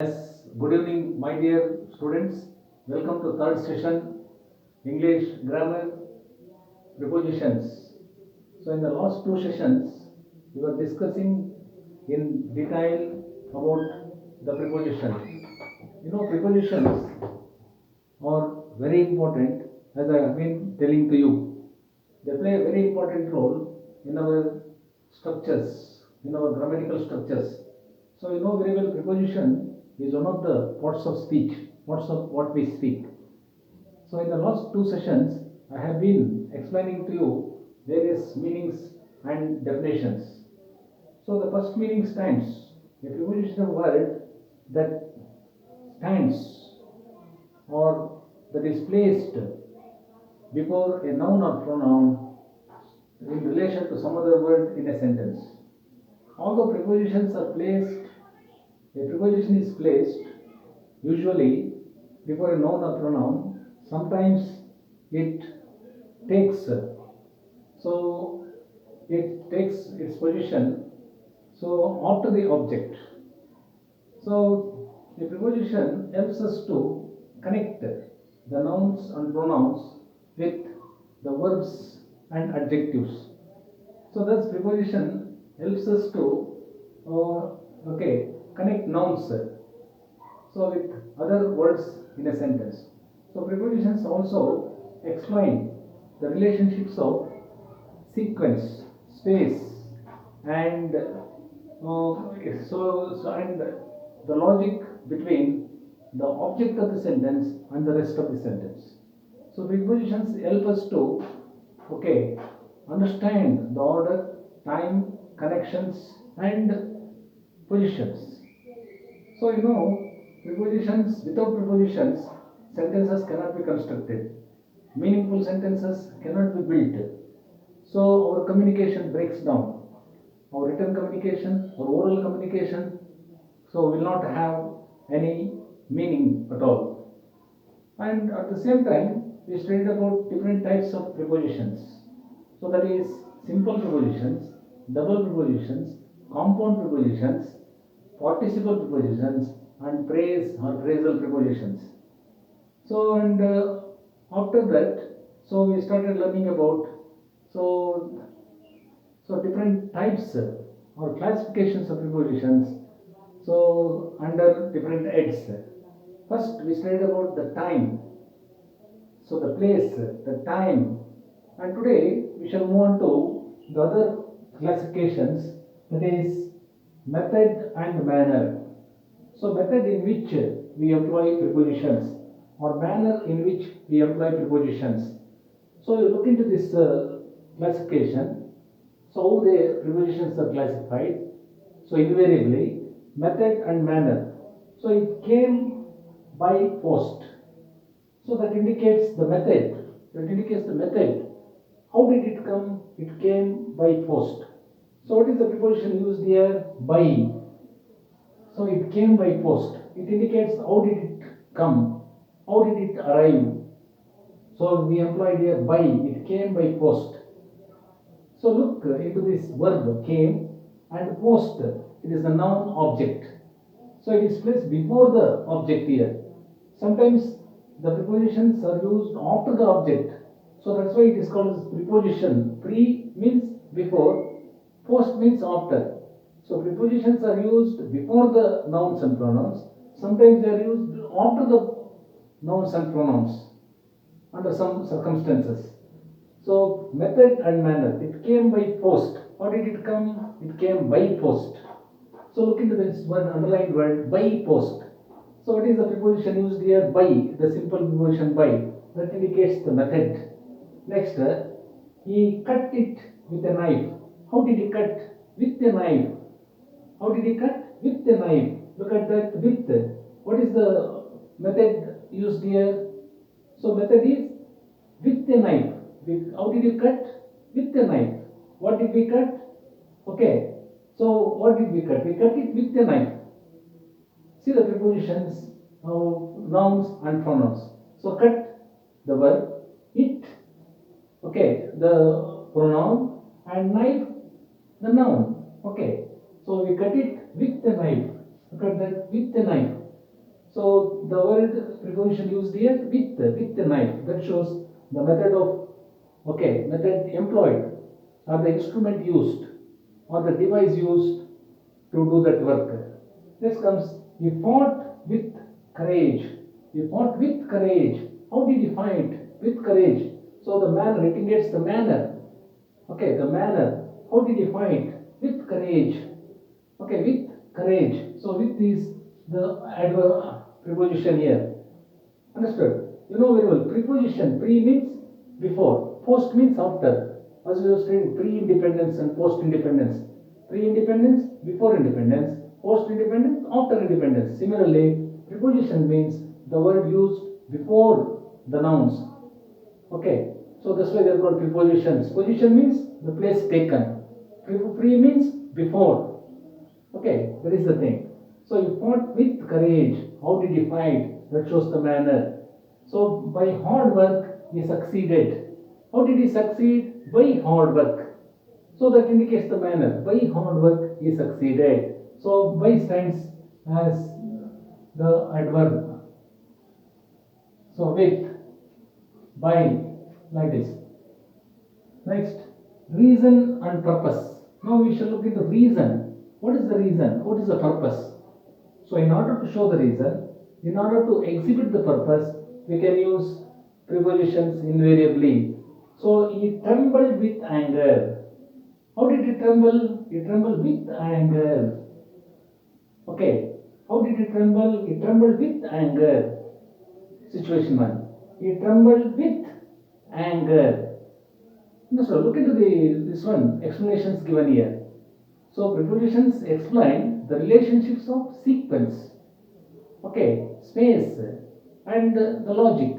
Yes, good evening, my dear students. Welcome to third session, English grammar prepositions. So, in the last two sessions, we were discussing in detail about the prepositions. Prepositions are very important, as I have been telling to you. They play a very important role in our structures, in our grammatical structures. So you know very well preposition is one of the parts of speech, parts of what we speak. So in the last two sessions, I have been explaining to you various meanings and definitions. So the first meaning stands. A preposition is a word that stands or that is placed before a noun or pronoun in relation to some other word in a sentence. Although prepositions are placed, a preposition is placed usually before a noun or pronoun. Sometimes it takes so it takes its position so after the object. So a preposition helps us to connect the nouns and pronouns with the verbs and adjectives. So thus preposition helps us to connect nouns so with other words in a sentence. So prepositions also explain the relationships of sequence, space, and and the logic between the object of the sentence and the rest of the sentence. So prepositions help us to understand the order, time, connections, and positions. So prepositions, without prepositions, sentences cannot be constructed. Meaningful sentences cannot be built. So our communication breaks down. Our written communication or oral communication, so will not have any meaning at all. And at the same time, we studied about different types of prepositions. So that is simple prepositions, double prepositions, compound prepositions, participle prepositions, and praise or phrasal prepositions. So and after that, so we started learning about so different types or classifications of prepositions. So under different heads. First, we studied about the time. So the place, the time, and today we shall move on to the other classifications, that is method and manner. So method in which we employ prepositions or manner in which we employ prepositions. So you look into this classification. So how the prepositions are classified. So invariably method and manner. So it came by post. So that indicates the method. That indicates the method. How did it come? It came by post. So what is the preposition used here? By. So it came by post. It indicates how did it come? How did it arrive? So we employed here by. It came by post. So look into this verb came and post. It is the noun object. So it is placed before the object here. Sometimes the prepositions are used after the object. So that's why it is called as preposition. Pre means before, post means after. So prepositions are used before the nouns and pronouns. Sometimes they are used after the nouns and pronouns under some circumstances. So method and manner. It came by post. How did it come? It came by post. So look into this one underlined word by post. So what is the preposition used here? By, the simple preposition by. That indicates the method. Next, he cut it with a knife. How did he cut? With a knife. How did he cut? With a knife. Look at that with. What is the method used here? So method is with a knife. How did you cut? With a knife. What did we cut? Okay. So what did we cut? We cut it with a knife. See the prepositions of nouns and pronouns. So cut the verb, it, the pronoun, and knife the noun. Okay. So we cut it with the knife. Look at that with the knife. So the word preposition used here with the knife, that shows the method of, okay, method employed, or the instrument used, or the device used to do that work. Next comes, he fought with courage. He fought with courage. How did he fight? With courage. So the manner, it indicates the manner. Okay, the manner. How did he fight? With courage. Okay, with courage. So with is the adverb preposition here. Understood? You know very well. Preposition, pre means before, post means after. As we have studied, pre-independence and post-independence. Pre-independence, before independence. Post-independence, after independence. Similarly, preposition means the word used before the nouns. Okay, so that's why they are called prepositions. Position means the place taken. Pre means before. Okay, that is the thing. So he fought with courage. How did he fight? That shows the manner. So by hard work he succeeded. How did he succeed? By hard work. So that indicates the manner. By hard work he succeeded. So by stands as the adverb. So with, by, like this. Next, reason and purpose. Now we shall look into reason. What is the reason? What is the purpose? So in order to show the reason, in order to exhibit the purpose, we can use prepositions invariably. So he trembled with anger. How did he tremble? He trembled with anger. Okay. How did he tremble? He trembled with anger. Situation 1. He trembled with anger. So look into this one, explanations given here. So prepositions explain the relationships of sequence, okay, space, and the logic.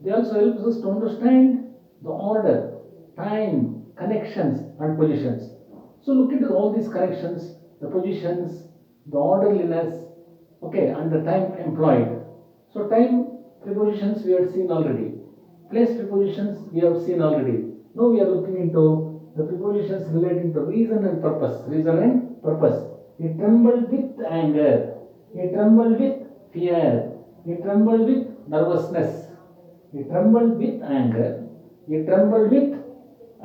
They also help us to understand the order, time, connections, and positions. So look into all these connections, the positions, the orderliness, okay, and the time employed. So time prepositions we have seen already. Place prepositions we have seen already. Now we are looking into the prepositions relating to reason and purpose. Reason and purpose. He trembled with anger. He trembled with fear. He trembled with nervousness. He trembled with anger. He trembled with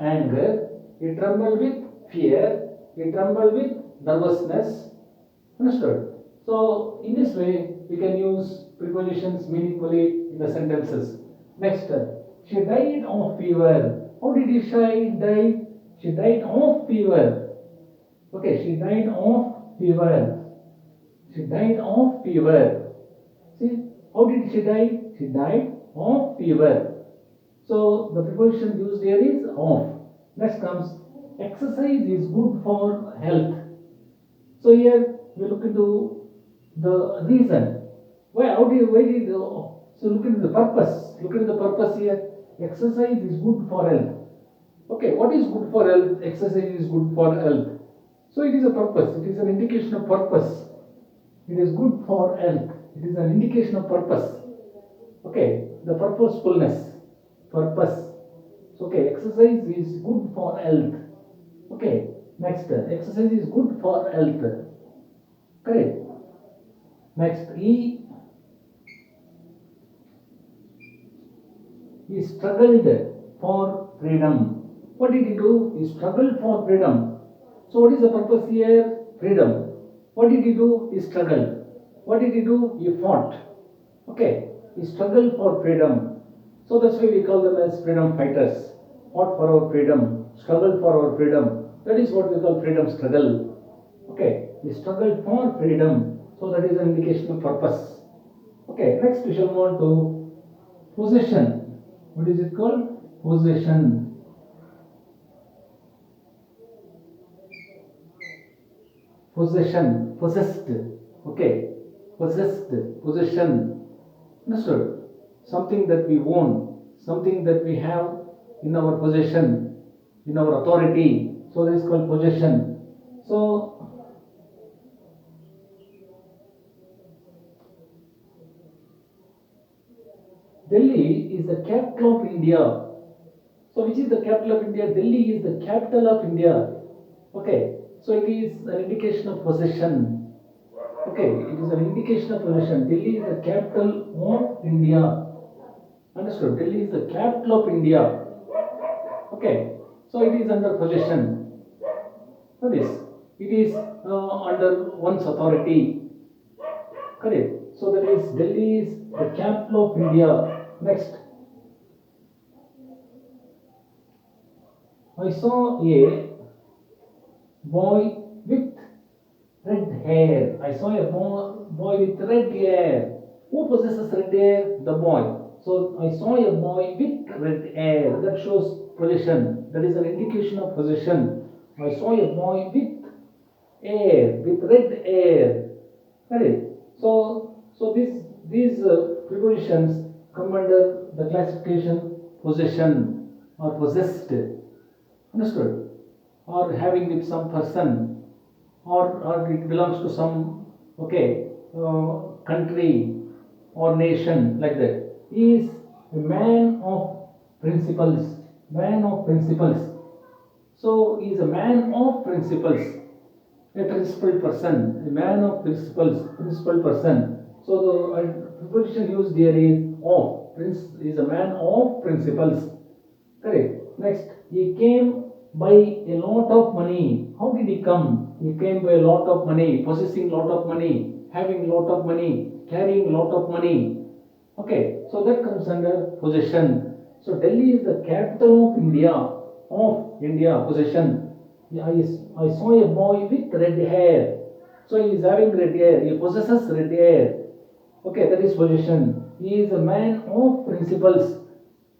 anger. He trembled with fear. He trembled with nervousness. Understood? So in this way we can use prepositions meaningfully in the sentences. Next, she died of fever. How did she die? She died of fever. Okay, she died of fever. She died of fever. See, how did she die? She died of fever. So the preposition used here is of. Next comes, exercise is good for health. So here we look into the reason. Why did so look into the purpose. Look into the purpose here. Exercise is good for health. Okay, what is good for health? Exercise is good for health. So it is a purpose. It is an indication of purpose. It is good for health. It is an indication of purpose. Okay, the purposefulness. Purpose. So, okay, exercise is good for health. Okay, next, exercise is good for health. Correct. Next, he struggled for freedom. What did he do? He struggled for freedom. So what is the purpose here? Freedom. What did he do? He struggled. What did he do? He fought. Okay. He struggled for freedom. So that's why we call them as freedom fighters. Fought for our freedom. Struggled for our freedom. That is what we call freedom struggle. Okay. He struggled for freedom. So that is an indication of purpose. Okay. Next we shall move on to possession. What is it called? Possession. Possession, possessed. Okay. Possessed, possession. Understood? Something that we own, something that we have in our possession, in our authority. So that is called possession. So Delhi is the capital of India. So which is the capital of India? Delhi is the capital of India. Okay. So it is an indication of possession. Okay, it is an indication of position. Delhi is the capital of India. Understood? Delhi is the capital of India. Okay, so it is under possession. Notice, it is under one's authority. Correct. So that is Delhi is the capital of India. Next, I saw a boy with red hair. I saw a boy with red hair. Who possesses red hair? The boy. So I saw a boy with red hair. That shows possession. That is an indication of possession. I saw a boy with red hair. Correct. So these prepositions come under the classification possession or possessed. Understood? Or having with some person, or it belongs to some country or nation, like that. He is a man of principles. Man of principles. So he is a man of principles, a principled person, a man of principles, principled person. So the preposition used here is of. Prince is a man of principles. Correct. Next, he came by a lot of money. How did he come? He came by a lot of money, possessing lot of money, having lot of money, carrying lot of money. Okay, so that comes under possession. So Delhi is the capital of India. Of India, possession. Yeah, I saw a boy with red hair. So he is having red hair. He possesses red hair. Okay, that is possession. He is a man of principles.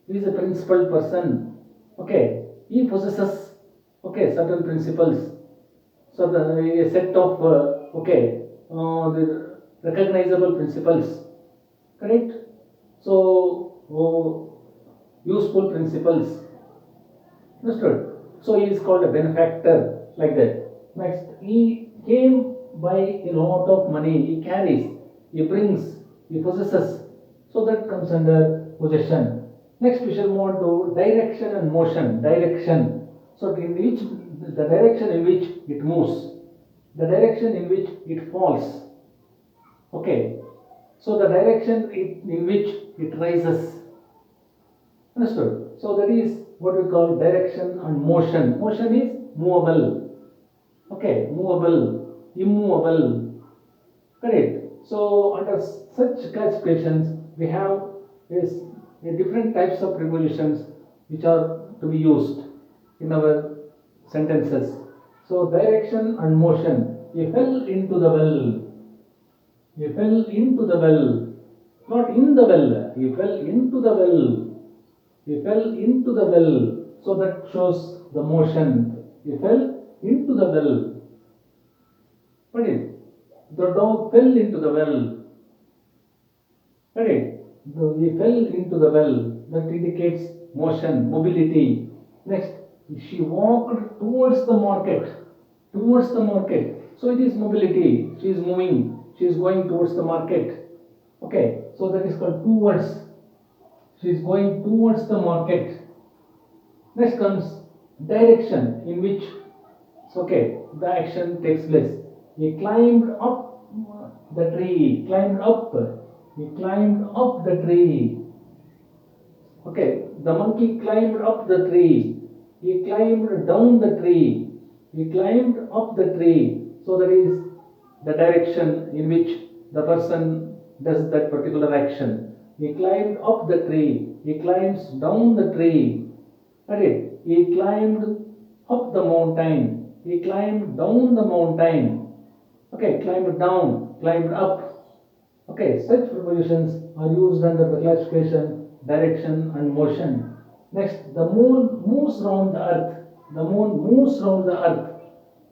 He is a principled person. Okay, he possesses certain principles. So a set of the recognizable principles. Correct. So useful principles. Understood? So he is called a benefactor, like that. Next, he came by a lot of money. He carries, he brings, he possesses. So that comes under possession. Next, we shall move on to direction and motion. Direction. So in which the direction in which it moves, the direction in which it falls. Okay. So the direction in which it rises. Understood? So that is what we call direction and motion. Motion is movable. Okay, movable, immovable. Correct. So under such classifications, we have is different types of prepositions which are to be used in our sentences. So direction and motion. He fell into the well. He fell into the well. Not in the well. He fell into the well. He fell into the well. So that shows the motion. He fell into the well. Correct. The dog fell into the well. Correct. He fell into the well. That indicates motion, mobility. Next, she walked towards the market. Towards the market. So it is mobility. She is moving. She is going towards the market. Okay. So that is called towards. She is going towards the market. Next comes direction in which the action takes place. He climbed up the tree. Climbed up. He climbed up the tree. Okay, the monkey climbed up the tree. He climbed down the tree. He climbed up the tree. So that is the direction in which the person does that particular action. He climbed up the tree. He climbs down the tree. Correct. He climbed up the mountain. He climbed down the mountain. Okay, climbed down, climbed up. Okay, such prepositions are used under the classification direction and motion. Next, the moon moves round the earth. The moon moves round the earth.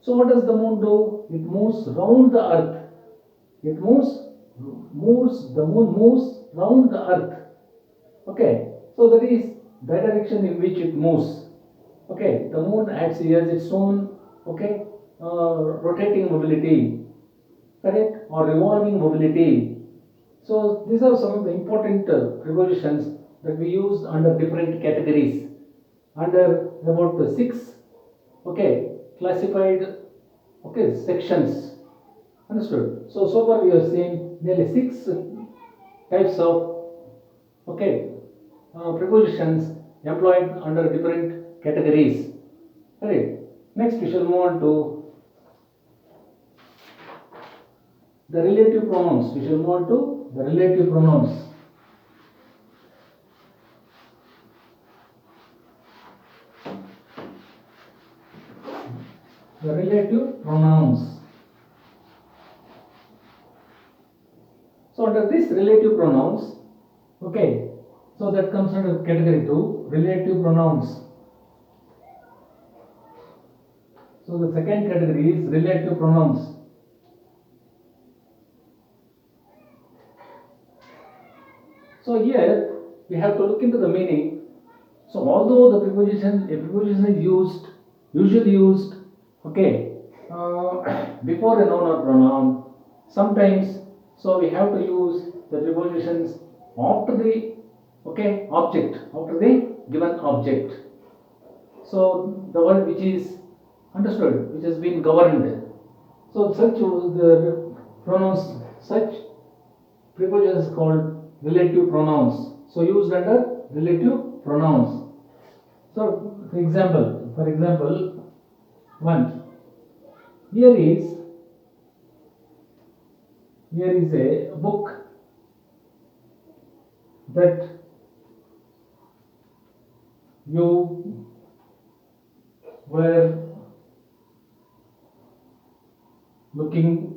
So what does the moon do? It moves round the earth. It the moon moves round the earth. Okay, so that is the direction in which it moves. Okay, the moon acts as its own, rotating mobility, correct, or revolving mobility. So these are some of the important prepositions that we use under different categories. Under about six, classified, sections. Understood? So far we have seen nearly six types of prepositions employed under different categories. Right. Next we shall move on to the relative pronouns. We shall move on to the relative pronouns. The relative pronouns. So under this relative pronouns, so that comes under category 2, relative pronouns. So the second category is relative pronouns. So here we have to look into the meaning. So although a preposition is usually used, before a noun or pronoun, sometimes so we have to use the prepositions after the after the given object. So the word which is understood, which has been governed. So such the pronouns, such prepositions called relative pronouns. So used under relative pronouns. So for example, one. Here is a book that you were looking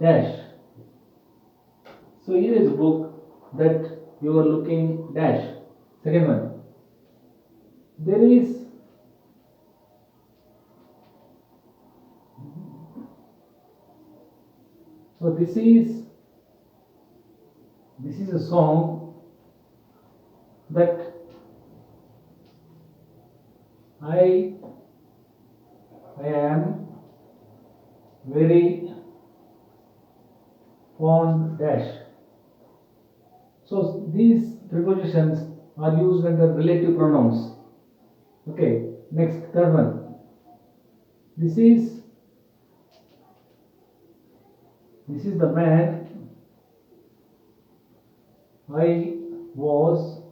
dash. So here is a book that you are looking dash. Second one. There is so this is a song that I am very fond dash. So these prepositions are used under relative pronouns. Next, third one. This is the man I was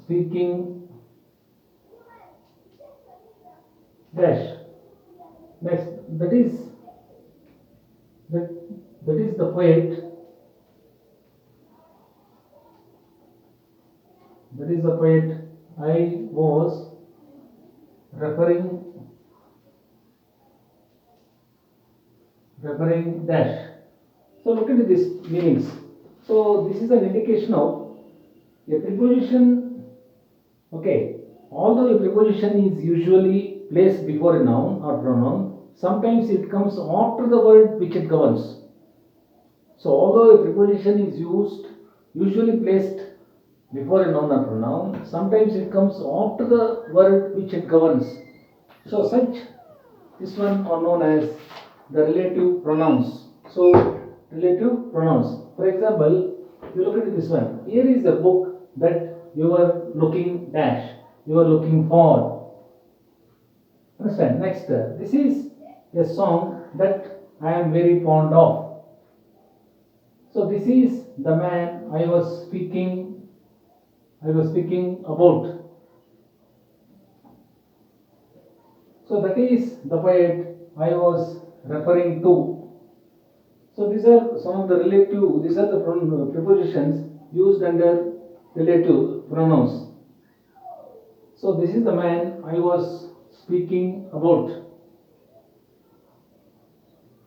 speaking dash. Next, that is the poet. That is the poet I was referring dash. So look at these meanings. So this is an indication of a preposition. Although a preposition is usually placed before a noun or pronoun, sometimes it comes after the word which it governs. So although a preposition is usually placed before a noun or pronoun, sometimes it comes after the word which it governs. So this one are known as the relative pronouns. So relative pronouns. For example, you look at this one. Here is a book that you are looking dash. You are looking for. Understand? Next, this is a song that I am very fond of. So this is the man I was speaking about. So that is the poet I was referring to. So these are some of the prepositions used under relative pronouns. So this is the man I was speaking about.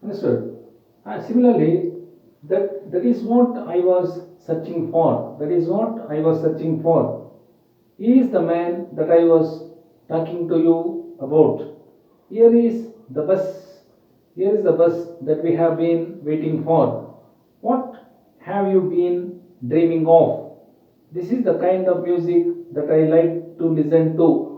Understood? And similarly, that is what I was searching for. That is what I was searching for. He is the man that I was talking to you about. Here is the bus. Here is the bus that we have been waiting for. What have you been dreaming of? This is the kind of music that I like to listen to.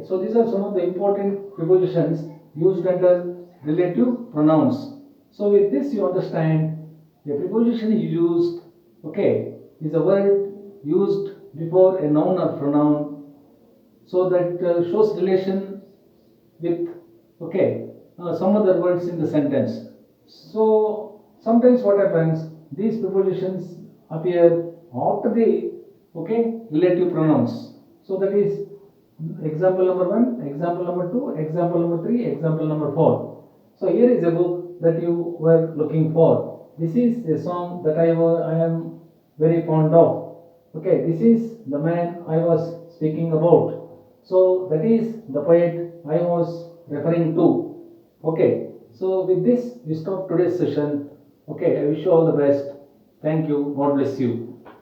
So these are some of the important prepositions used under relative pronouns. So with this you understand a preposition is a word used before a noun or pronoun, so that shows relation with Okay, some other words in the sentence. So sometimes what happens, these prepositions appear after the, okay, relative pronouns. So that is example number 1, example number 2, example number 3, example number 4. So here is a book that you were looking for. This is a song that I am very fond of. Okay, this is the man I was speaking about. So that is the poet I was referring to. Okay, so with this we stop today's session. Okay, I wish you all the best. Thank you. God bless you.